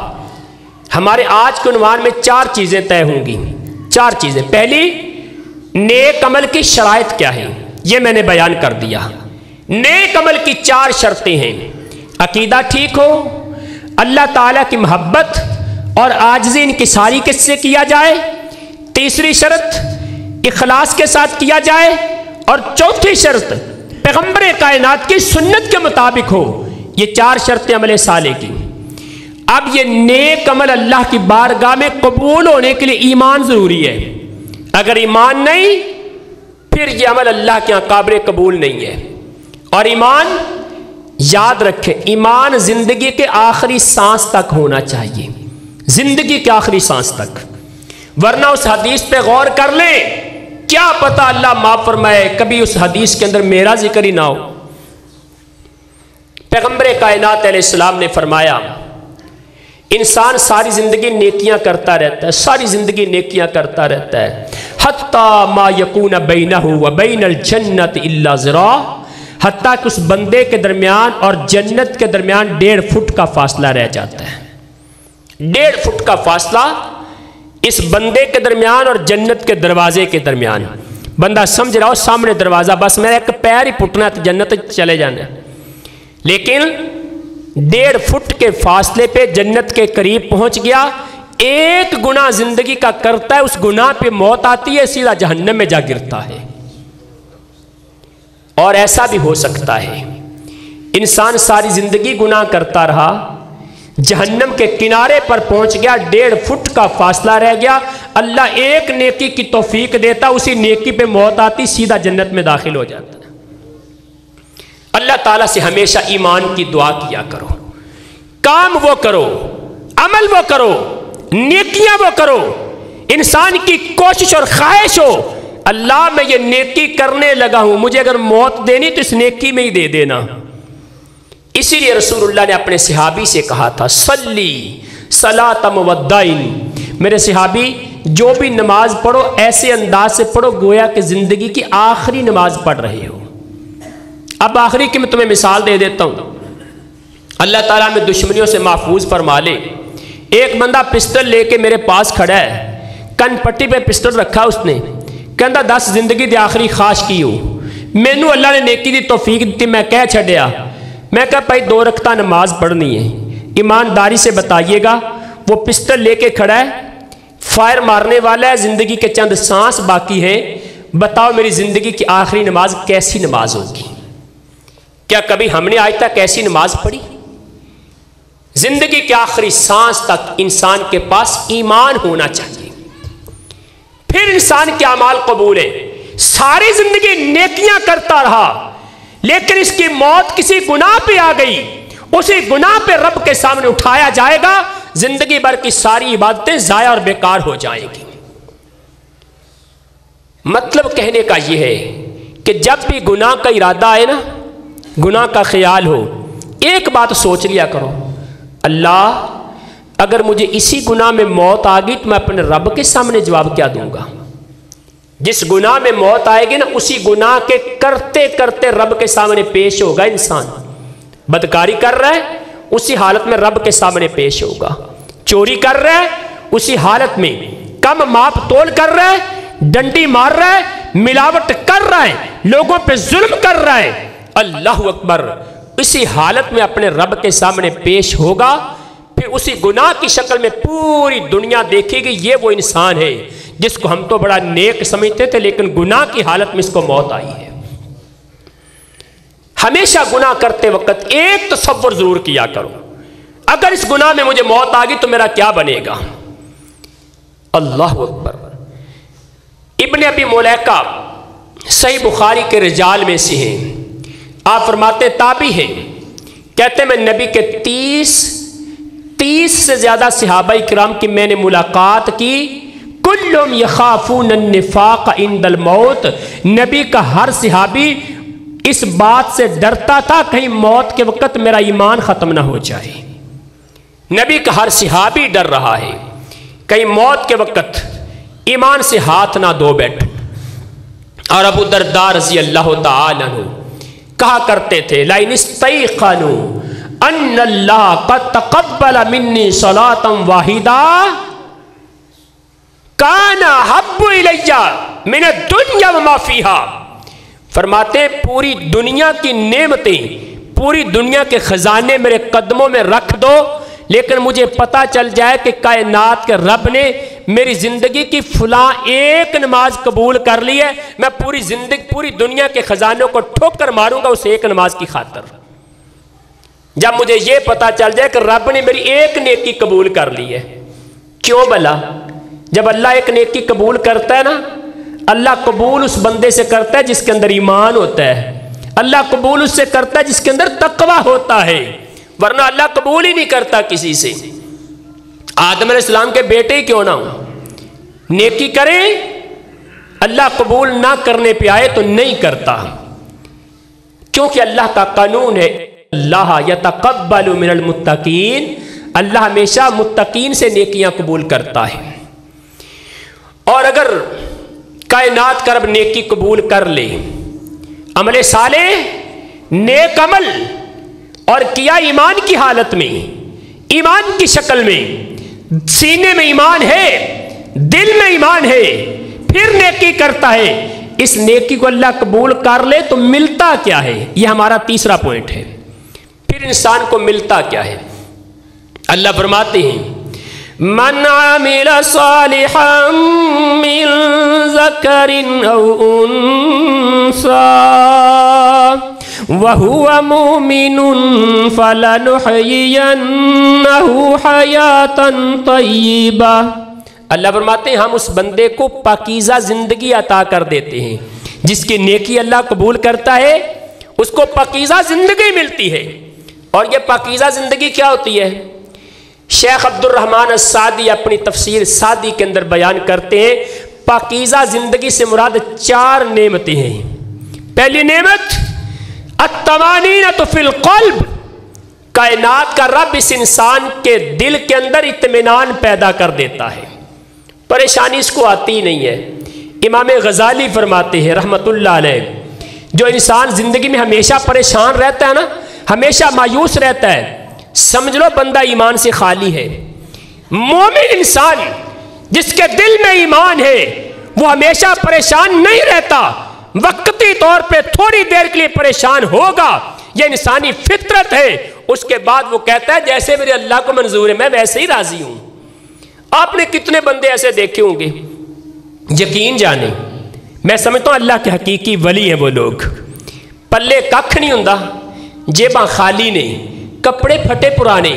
A: ہمارے آج کے عنوان میں 4 چیزیں طے ہوں گی، 4 چیزیں۔ پہلی، نیک عمل کی شرائط کیا ہے، یہ میں نے بیان کر دیا۔ نیک عمل کی 4 شرطیں ہیں۔ عقیدہ ٹھیک ہو، اللہ تعالیٰ کی محبت اور عاجزی انکساری کس سے کیا جائے، تیسری شرط اخلاص کے ساتھ کیا جائے، اور چوتھی شرط پیغمبر کائنات کی سنت کے مطابق ہو۔ یہ 4 شرطیں عمل صالح کی۔ اب یہ نیک عمل اللہ کی بارگاہ میں قبول ہونے کے لیے ایمان ضروری ہے، اگر ایمان نہیں پھر یہ عمل اللہ کے یہاں قابل قبول نہیں ہے۔ اور ایمان یاد رکھیں، ایمان زندگی کے آخری سانس تک ہونا چاہیے، زندگی کے آخری سانس تک، ورنہ اس حدیث پہ غور کر لیں، کیا پتہ اللہ معاف فرمائے کبھی اس حدیث کے اندر میرا ذکر ہی نہ ہو۔ پیغمبر کائنات علیہ السلام نے فرمایا انسان ساری زندگی نیکیاں کرتا رہتا ہے، ساری زندگی نیکیاں کرتا رہتا ہے، حتیٰ ما یکون بینہ و بین الجنت الا ذراع، حتیٰ کہ اس بندے کے درمیان اور جنت کے درمیان 1.5 فٹ کا فاصلہ رہ جاتا ہے۔ 1.5 فٹ کا فاصلہ اس بندے کے درمیان اور جنت کے دروازے کے درمیان۔ بندہ سمجھ رہا ہو سامنے دروازہ، بس میرا 1 پیر ہی پٹنا ہے تو جنت چلے جانا ہے، لیکن 1.5 فٹ کے فاصلے پہ جنت کے قریب پہنچ گیا، 1 گناہ زندگی کا کرتا ہے، اس گناہ پہ موت آتی ہے، سیدھا جہنم میں جا گرتا ہے۔ اور ایسا بھی ہو سکتا ہے انسان ساری زندگی گناہ کرتا رہا، جہنم کے کنارے پر پہنچ گیا، 1.5 فٹ کا فاصلہ رہ گیا، اللہ ایک نیکی کی توفیق دیتا، اسی نیکی پہ موت آتی، سیدھا جنت میں داخل ہو جاتا۔ اللہ تعالیٰ سے ہمیشہ ایمان کی دعا کیا کرو، کام وہ کرو، عمل وہ کرو، نیکیاں وہ کرو، انسان کی کوشش اور خواہش ہو اللہ میں یہ نیکی کرنے لگا ہوں، مجھے اگر موت دینی تو اس نیکی میں ہی دے دینا۔ اسی لیے رسول اللہ نے اپنے صحابی سے کہا تھا صلی صلاۃ مودعین، میرے صحابی جو بھی نماز پڑھو ایسے انداز سے پڑھو گویا کہ زندگی کی آخری نماز پڑھ رہے ہو۔ اب آخری کی میں تمہیں مثال دے دیتا ہوں، اللہ تعالیٰ میں دشمنیوں سے محفوظ فرما لے۔ ایک بندہ پسٹل لے کے میرے پاس کھڑا ہے، کن پٹی پہ پسٹل رکھا اس نے، کہندا 10 زندگی دی آخری خواہش کی ہو، مینو اللہ نے نیکی دی توفیق دیتی، میں کہہ چھڑیا، میں کہا بھائی 2 رکعتاں نماز پڑھنی ہے، ایمانداری سے بتائیے گا، وہ پسٹل لے کے کھڑا ہے، فائر مارنے والا ہے، زندگی کے چند سانس باقی ہیں، بتاؤ میری زندگی کی آخری نماز کیسی نماز ہوگی؟ کیا کبھی ہم نے آج تک ایسی نماز پڑھی؟ زندگی کے آخری سانس تک انسان کے پاس ایمان ہونا چاہیے، پھر انسان کے اعمال قبول ہیں۔ ساری زندگی نیکیاں کرتا رہا لیکن اس کی موت کسی گناہ پہ آ گئی، اسی گناہ پہ رب کے سامنے اٹھایا جائے گا، زندگی بھر کی ساری عبادتیں ضائع اور بیکار ہو جائیں گی۔ مطلب کہنے کا یہ ہے کہ جب بھی گناہ کا ارادہ آئے نا، گناہ کا خیال ہو، ایک بات سوچ لیا کرو، اللہ اگر مجھے اسی گناہ میں موت آ گئی تو میں اپنے رب کے سامنے جواب کیا دوں گا؟ جس گناہ میں موت آئے گی نا، اسی گناہ کے کرتے کرتے رب کے سامنے پیش ہوگا انسان۔ بدکاری کر رہا ہے، اسی حالت میں رب کے سامنے پیش ہوگا۔ چوری کر رہا ہے، اسی حالت میں کم ماپ تول کر رہا ہے، ڈنڈی مار رہا ہے، ملاوٹ کر رہا ہے، لوگوں پہ ظلم کر رہا ہے، اللہ اکبر، اسی حالت میں اپنے رب کے سامنے پیش ہوگا۔ پھر اسی گناہ کی شکل میں پوری دنیا دیکھے گی، یہ وہ انسان ہے جس کو ہم تو بڑا نیک سمجھتے تھے، لیکن گناہ کی حالت میں اس کو موت آئی ہے۔ ہمیشہ گناہ کرتے وقت ایک تصور ضرور کیا کرو، اگر اس گناہ میں مجھے موت آ گئی تو میرا کیا بنے گا؟ اللہ اکبر۔ ابن ابی ملیکہ صحیح بخاری کے رجال میں سے ہیں، آپ فرماتے تابعی ہیں، کہتے ہیں میں نبی کے 30 سے زیادہ صحابہ کرام کی میں نے ملاقات کی، کلهم یخافون النفاق عند الموت، نبی کا ہر صحابی اس بات سے ڈرتا تھا کہیں موت کے وقت میرا ایمان ختم نہ ہو جائے۔ نبی کا ہر صحابی ڈر رہا ہے کہیں موت کے وقت ایمان سے ہاتھ نہ دھو بیٹھو۔ اور ابو درداء رضی اللہ تعالی عنہ کہا کرتے تھے لئن استيقنوا ان اللہ قد تقبل منی صلاة واحدہ کان احب الی من الدنیا وما فیہا۔ فرماتے ہیں پوری دنیا کی نعمتیں، پوری دنیا کے خزانے میرے قدموں میں رکھ دو، لیکن مجھے پتا چل جائے کہ کائنات کے رب نے میری زندگی کی فلاں ایک نماز قبول کر لی ہے، میں پوری دنیا کے خزانوں کو ٹھوکر ماروں گا اس ایک نماز کی خاطر۔ جب مجھے یہ پتا چل جائے کہ رب نے میری ایک نیکی قبول کر لی ہے۔ کیوں بھلا؟ جب اللہ ایک نیکی قبول کرتا ہے نا، اللہ قبول اس بندے سے کرتا ہے جس کے اندر ایمان ہوتا ہے، اللہ قبول اس سے کرتا ہے جس کے اندر تقوی ہوتا ہے، ورنہ اللہ قبول ہی نہیں کرتا کسی سے۔ آدم علیہ السلام کے بیٹے ہی کیوں نہ ہوں، نیکی کریں، اللہ قبول نہ کرنے پہ آئے تو نہیں کرتا، کیونکہ اللہ کا قانون ہے اللہ یتقبل من المتقین، اللہ ہمیشہ متقین سے نیکیاں قبول کرتا ہے۔ اور اگر کائنات کا رب نیکی قبول کر لے، عمل صالح نیک عمل اور کیا ایمان کی حالت میں، ایمان کی شکل میں، سینے میں ایمان ہے، دل میں ایمان ہے، پھر نیکی کرتا ہے، اس نیکی کو اللہ قبول کر لے تو ملتا کیا ہے؟ یہ ہمارا تیسرا پوائنٹ ہے۔ پھر انسان کو ملتا کیا ہے؟ اللہ فرماتے ہیں من عمل صالحا من ذکر او انثى وهو مؤمن فلنحيينه حیاتا طیبہ۔ اللہ فرماتے ہیں ہم اس بندے کو پاکیزہ زندگی عطا کر دیتے ہیں، جس کی نیکی اللہ قبول کرتا ہے اس کو پاکیزہ زندگی ملتی ہے۔ اور یہ پاکیزہ زندگی کیا ہوتی ہے؟ شیخ عبد الرحمن السعدی اپنی تفسیر سعدی کے اندر بیان کرتے ہیں پاکیزہ زندگی سے مراد 4 نعمتیں ہیں۔ پہلی نعمت الطمانینۃ فی القلب، کائنات کا رب اس انسان کے دل کے اندر اطمینان پیدا کر دیتا ہے، پریشانی اس کو آتی نہیں ہے۔ امام غزالی فرماتے ہیں رحمت اللہ علیہ، جو انسان زندگی میں ہمیشہ پریشان رہتا ہے نا، ہمیشہ مایوس رہتا ہے، سمجھ لو بندہ ایمان سے خالی ہے۔ مومن انسان جس کے دل میں ایمان ہے وہ ہمیشہ پریشان نہیں رہتا، وقتی طور پہ تھوڑی دیر کے لیے پریشان ہوگا، یہ انسانی فطرت ہے۔ اس کے بعد وہ کہتا ہے جیسے میرے اللہ کو منظور ہے میں ویسے ہی راضی ہوں۔ آپ نے کتنے بندے ایسے دیکھے ہوں گے، یقین جانے میں سمجھتا ہوں اللہ کے حقیقی ولی ہیں وہ لوگ، پلے ککھ نہیں ہوندا، جیباں خالی نہیں، کپڑے پھٹے پرانے،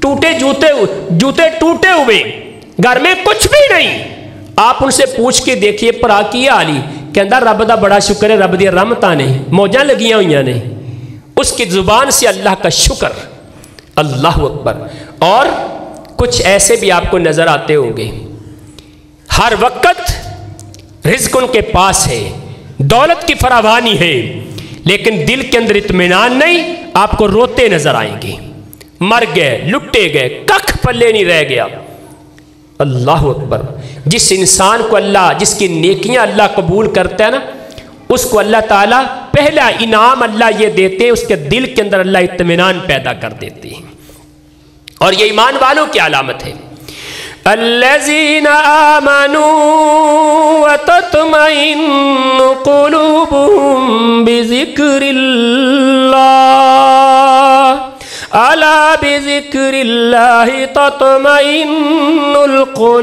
A: ٹوٹے جوتے ٹوٹے ہوئے، گھر میں کچھ بھی نہیں۔ آپ ان سے پوچھ کے دیکھیے پرا کی حالی، کہندا رب دا بڑا شکر ہے، رب دی رحمتاں نے موجاں لگیاں ہوئیاں نے، اس کی زبان سے اللہ کا شکر، اللہ اکبر۔ اور کچھ ایسے بھی آپ کو نظر آتے ہوں گے ہر وقت رزق ان کے پاس ہے، دولت کی فراوانی ہے، لیکن دل کے اندر اطمینان نہیں، آپ کو روتے نظر آئیں گے، مر گئے، لٹے گئے، ککھ پلے نہیں رہ گیا۔ اللہ اکبر۔ جس انسان کو اللہ، جس کی نیکیاں اللہ قبول کرتا ہے نا، اس کو اللہ تعالیٰ پہلا انعام اللہ یہ دیتے ہیں، اس کے دل کے اندر اللہ اطمینان پیدا کر دیتے ہیں، اور یہ ایمان والوں کی علامت ہے۔ الذین آمنوا وتطمئن قلوبهم بذکر اللہ الا بذکر اللہ تطمئن القلوب۔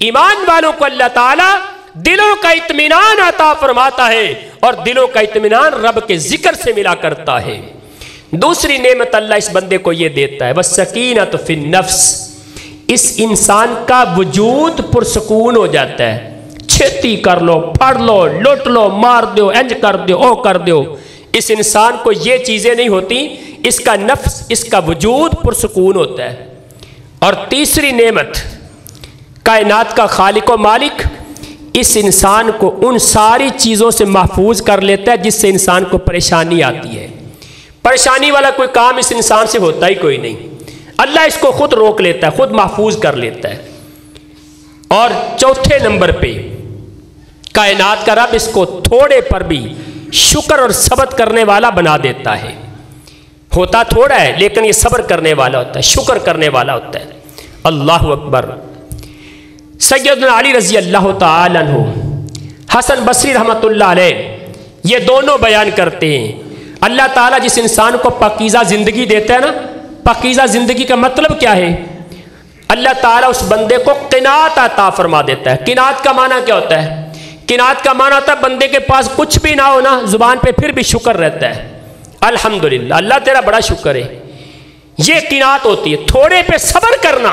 A: ایمان والوں کو اللہ تعالیٰ دلوں کا اطمینان عطا فرماتا ہے، اور دلوں کا اطمینان رب کے ذکر سے ملا کرتا ہے۔ دوسری نعمت اللہ اس بندے کو یہ دیتا ہے، وَالسَّكِينَةُ فِي النَّفْسِ، اس انسان کا وجود پرسکون ہو جاتا ہے۔ چھتی کر لو، پھڑ لو، لوٹ لو، مار دو، انج کر دو، او کر دو، اس انسان کو یہ چیزیں نہیں ہوتی، اس کا نفس، اس کا وجود پرسکون ہوتا ہے۔ اور تیسری نعمت، کائنات کا خالق و مالک اس انسان کو ان ساری چیزوں سے محفوظ کر لیتا ہے جس سے انسان کو پریشانی آتی ہے۔ پریشانی والا کوئی کام اس انسان سے ہوتا ہی کوئی نہیں، اللہ اس کو خود روک لیتا ہے، خود محفوظ کر لیتا ہے۔ اور چوتھے نمبر پہ کائنات کا رب اس کو تھوڑے پر بھی شکر اور صبر کرنے والا بنا دیتا ہے۔ ہوتا تھوڑا ہے لیکن یہ صبر کرنے والا ہوتا ہے، شکر کرنے والا ہوتا ہے۔ اللہ اکبر۔ سیدنا علی رضی اللہ تعالی عنہ، حسن بصری رحمۃ اللہ علیہ، یہ دونوں بیان کرتے ہیں، اللہ تعالیٰ جس انسان کو پاکیزہ زندگی دیتا ہے نا، پاکیزہ زندگی کا مطلب کیا ہے؟ اللہ تعالیٰ اس بندے کو قناعت عطا فرما دیتا ہے۔ قناعت کا معنی کیا ہوتا ہے؟ قناعت کا معنی ہوتا ہے بندے کے پاس کچھ بھی نہ ہونا، زبان پہ پھر بھی شکر رہتا ہے، الحمدللہ اللہ تیرا بڑا شکر ہے۔ یہ قناعت ہوتی ہے، تھوڑے پہ صبر کرنا،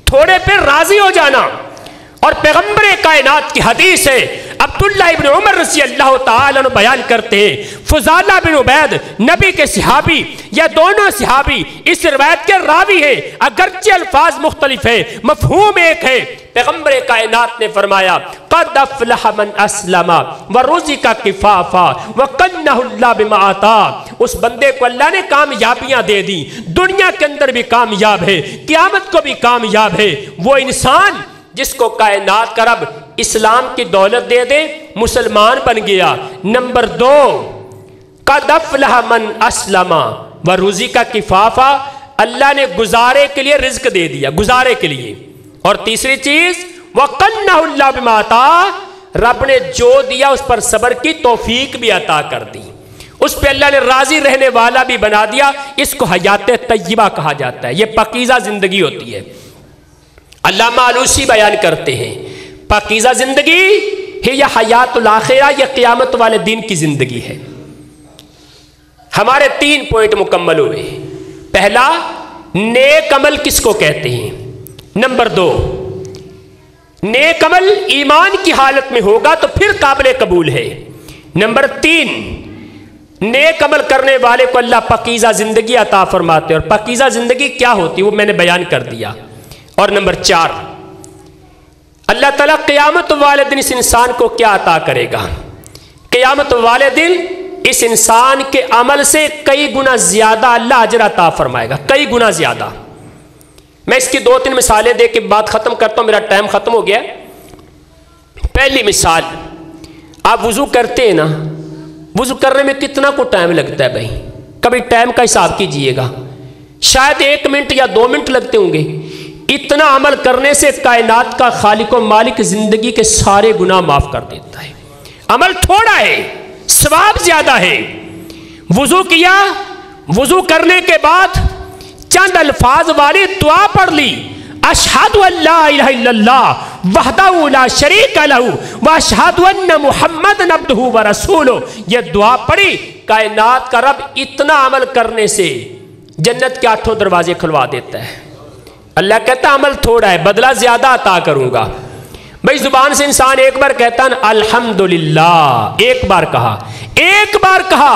A: تھوڑے پہ راضی ہو جانا۔ اور پیغمبر کائنات کی حدیث ہے، عبداللہ ابن عمر رضی اللہ تعالیٰ عنہ بیان کرتے ہیں، فضالہ بن عبید نبی کے صحابی، یا دونوں صحابی اس روایت کے راوی ہیں، اگرچہ الفاظ مختلف ہیں، مفہوم ایک ہے۔ پیغمبر کائنات نے فرمایا، قد افلح من اسلم ورزق کفافا وقنہ اللہ بما آتا۔ اس بندے کو اللہ نے کامیابیاں دے دی، دنیا کے اندر بھی کامیاب ہے، قیامت کو بھی کامیاب ہے۔ وہ انسان جس کو کائنات کا رب اسلام کی دولت دے دے، مسلمان بن گیا۔ نمبر 2، قد افلح من اسلم ورزق کفافا، اللہ نے گزارے کے لیے رزق دے دیا، گزارے کے لیے۔ اور تیسری چیز، وقنہ اللہ بما آتا، رب نے جو دیا اس پر صبر کی توفیق بھی عطا کر دی، اس پہ اللہ نے راضی رہنے والا بھی بنا دیا۔ اس کو حیات طیبہ کہا جاتا ہے، یہ پاکیزہ زندگی ہوتی ہے۔ علامہ آلوسی بیان کرتے ہیں، پاکیزہ زندگی ہے یا حیات الاخرہ، یا قیامت والے دن کی زندگی ہے۔ ہمارے 3 پوائنٹ مکمل ہوئے۔ پہلا، نیک عمل کس کو کہتے ہیں؟ نمبر 2، نیک عمل ایمان کی حالت میں ہوگا تو پھر قابل قبول ہے۔ نمبر 3، نیک عمل کرنے والے کو اللہ پاکیزہ زندگی عطا فرماتے ہیں، اور پاکیزہ زندگی کیا ہوتی ہے وہ میں نے بیان کر دیا۔ اور نمبر 4، اللہ تعالیٰ قیامت والے دن اس انسان کو کیا عطا کرے گا؟ قیامت والے دن اس انسان کے عمل سے کئی گنا زیادہ اللہ اجر عطا فرمائے گا، کئی گنا زیادہ۔ میں اس کی 2-3 مثالیں دے کے بات ختم کرتا ہوں، میرا ٹائم ختم ہو گیا۔ پہلی مثال، آپ وضو کرتے ہیں نا، وضو کرنے میں کتنا کو ٹائم لگتا ہے بھائی؟ کبھی ٹائم کا حساب کیجئے گا، شاید 1 منٹ یا 2 منٹ لگتے ہوں گے۔ اتنا عمل کرنے سے کائنات کا خالق و مالک زندگی کے سارے گناہ معاف کر دیتا ہے۔ عمل تھوڑا ہے، ثواب زیادہ ہے۔ وضو کیا، وضو کرنے کے بعد چند الفاظ والی دعا پڑھ لی، اشہد ان لا الہ الا اللہ وحدہ لا شریک لہ واشہد ان محمد عبدہ ورسولہ، یہ دعا پڑھی، کائنات کا رب اتنا عمل کرنے سے جنت کے 8 دروازے کھلوا دیتا ہے۔ اللہ کہتا ہے عمل تھوڑا ہے، بدلہ زیادہ عطا کروں گا۔ بھئی زبان سے انسان ایک بار کہتا ہے الحمدللہ، ایک بار کہا،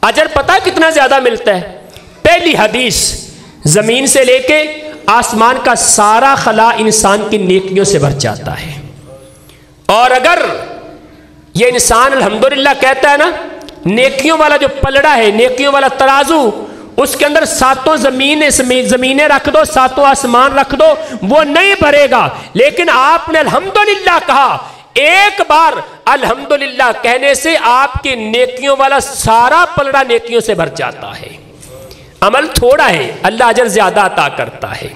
A: اجر پتہ کتنا زیادہ ملتا ہے؟ پہلی حدیث، زمین سے لے کے آسمان کا سارا خلا انسان کی نیکیوں سے بھر جاتا ہے۔ اور اگر یہ انسان الحمدللہ کہتا ہے نا، نیکیوں والا جو پلڑا ہے، نیکیوں والا ترازو، اس کے اندر ساتوں زمینیں رکھ دو، ساتوں آسمان رکھ دو، وہ نہیں بھرے گا۔ لیکن آپ نے الحمدللہ کہا، ایک بار الحمدللہ کہنے سے آپ کی نیکیوں والا سارا پلڑا نیکیوں سے بھر جاتا ہے۔ عمل تھوڑا ہے، اللہ اجر زیادہ عطا کرتا ہے۔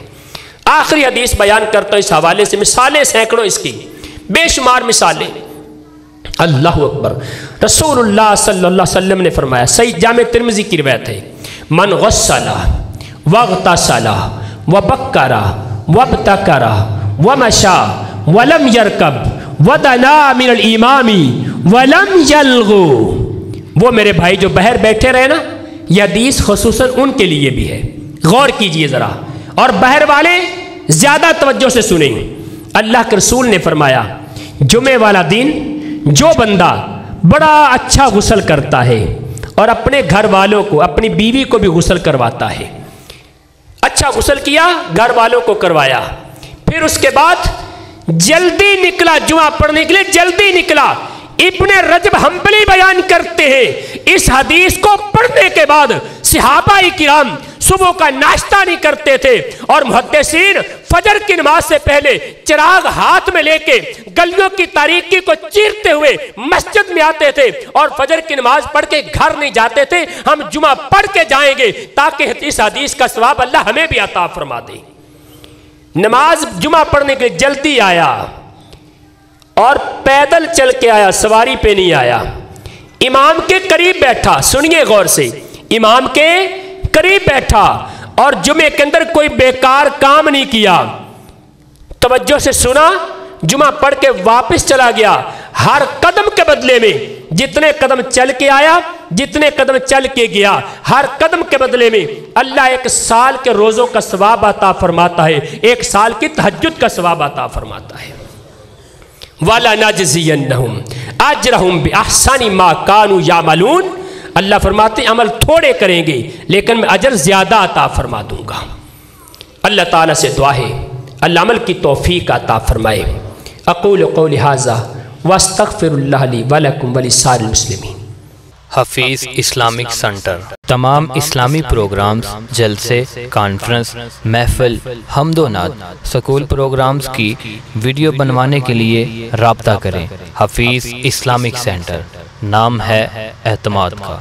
A: آخری حدیث بیان کرتا ہوں اس حوالے سے، مثالیں سینکڑوں اس کی، بے شمار مثالیں۔ اللہ اکبر۔ رسول اللہ صلی اللہ علیہ وسلم نے فرمایا، صحیح جامع ترمذی کی روایت ہے، من غسل واغتسل وبکر وابتکر ومشى ولم يركب ودنا من الامام ولم يلغو۔ وہ میرے بھائی جو باہر بیٹھے رہے نا، یہ حدیث خصوصاً ان کے لیے بھی ہے، غور کیجئے ذرا، اور باہر والے زیادہ توجہ سے سنیں۔ اللہ کے رسول نے فرمایا، جمعہ والا دن جو بندہ بڑا اچھا غسل کرتا ہے اور اپنے گھر والوں کو، اپنی بیوی کو بھی غسل کرواتا ہے، اچھا غسل کیا، گھر والوں کو کروایا، پھر اس کے بعد جلدی نکلا جمعہ پڑھنے کے لیے، جلدی نکلا۔ ابن رجب حنبلی بیان کرتے ہیں، اس حدیث کو پڑھنے کے بعد صحابہ کرام صبح کا ناشتہ نہیں کرتے تھے، اور محدثین فجر کی نماز سے پہلے چراغ ہاتھ میں لے کے گلیوں کی تاریکی کو چیرتے ہوئے مسجد میں آتے تھے، اور فجر کی نماز پڑھ کے گھر نہیں جاتے تھے، ہم جمعہ پڑھ کے جائیں گے تاکہ اس حدیث کا ثواب اللہ ہمیں بھی عطا فرما دے۔ نماز جمعہ پڑھنے کے جلدی آیا اور پیدل چل کے آیا، سواری پہ نہیں آیا، امام کے قریب بیٹھا، سنیے غور سے، امام کے قریب بیٹھا اور جمعے کے اندر کوئی بیکار کام نہیں کیا، توجہ سے سنا، جمعہ پڑھ کے واپس چلا گیا، ہر قدم کے بدلے میں جتنے قدم چل کے آیا، جتنے قدم چل کے گیا، ہر قدم کے بدلے میں اللہ ایک سال کے روزوں کا ثواب عطا فرماتا ہے، ایک سال کی تہجد کا ثواب عطا فرماتا ہے۔ وَلَنَجْزِيَنَّهُمْ أَجْرَهُمْ بِأَحْسَنِ مَا كَانُوا يَعْمَلُونَ۔ اللہ فرماتے ہیں عمل تھوڑے کریں گے لیکن میں اجر زیادہ عطا فرما دوں گا۔ اللہ تعالیٰ سے دعا ہے اللہ عمل کی توفیق عطا فرمائے۔ اقول قولی ھذا واستغفر اللہ لی ولکم ولسائر المسلمین۔
B: حفیظ اسلامک سنٹر تمام اسلامی پروگرامز، جلسے، کانفرنس، محفل، حمد و نعت، سکول پروگرامز کی ویڈیو بنوانے کے لیے رابطہ کریں۔ حفیظ اسلامک سنٹر، نام ہے اعتماد کا۔